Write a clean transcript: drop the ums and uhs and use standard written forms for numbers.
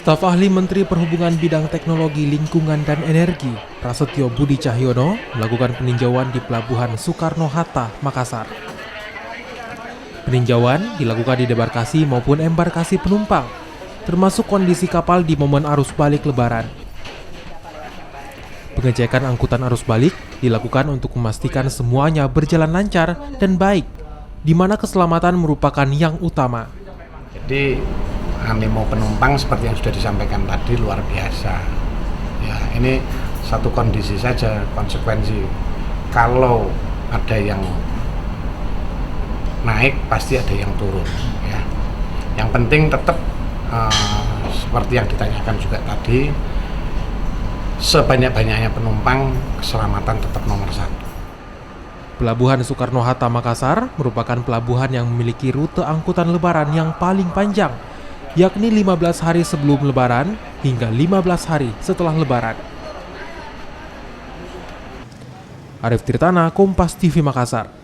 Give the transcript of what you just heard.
Staf ahli Menteri Perhubungan Bidang Teknologi Lingkungan dan Energi, Prasetyo Budi Cahyono, melakukan peninjauan di Pelabuhan Soekarno-Hatta, Makassar. Peninjauan dilakukan di debarkasi maupun embarkasi penumpang, termasuk kondisi kapal di momen arus balik Lebaran. Pengecekan angkutan arus balik dilakukan untuk memastikan semuanya berjalan lancar dan baik, di mana keselamatan merupakan yang utama. Jadi animo penumpang seperti yang sudah disampaikan tadi luar biasa. Ya, ini satu kondisi saja, konsekuensi. Kalau ada yang naik, pasti ada yang turun. Ya. Yang penting tetap seperti yang ditanyakan juga tadi, sebanyak-banyaknya penumpang, keselamatan tetap nomor satu. Pelabuhan Soekarno-Hatta Makassar merupakan pelabuhan yang memiliki rute angkutan Lebaran yang paling panjang, yakni 15 hari sebelum Lebaran hingga 15 hari setelah Lebaran. Arif Tirtana, Kompas TV Makassar.